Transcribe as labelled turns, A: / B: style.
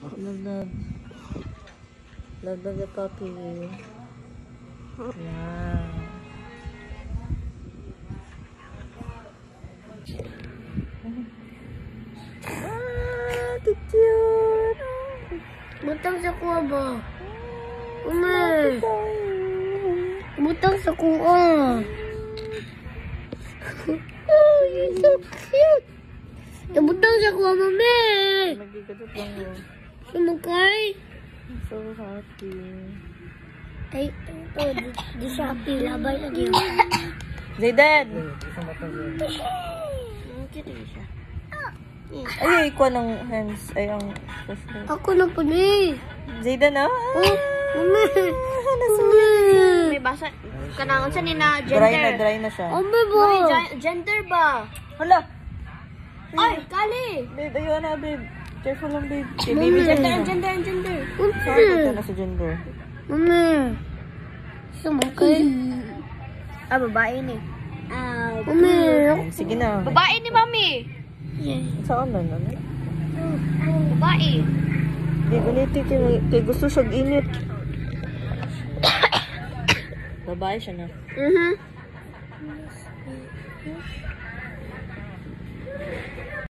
A: Love, love. Love, love the puppy. Yeah. Ah, cute.
B: Butang sa kuha ba? Umay. Butang sa kuha. Oh, you're so cute. Butang sa kuha, mami.
A: Nagkikatot lang yun.
B: Sumakay.
A: I'm so happy.
B: Ay, ito. Di siya pilabay lagi.
A: Zayden!
B: Cute siya.
A: Ay, ikaw ng hands. Ay, ang first name.
B: Ako na po ni.
A: Zayden, ah?
B: Oh, mami.
C: May basa. Kanangon sa ni na
A: Dry na siya.
B: Mami ba?
C: Gender ba?
A: Hala!
C: Ay, kali.
A: Babe, ayun na, babe. Careful lang, babe. Kay
B: Mami.
A: baby
C: Gender.
A: Sorry, ito na sa gender.
B: Mami. Sumakay.
C: Ah, babae ni.
B: Mami.
A: Sige na.
C: Babae ni mami.
A: Saan na na?
C: Babae.
A: Di ganiti kay gusto siya init. Babae siya na.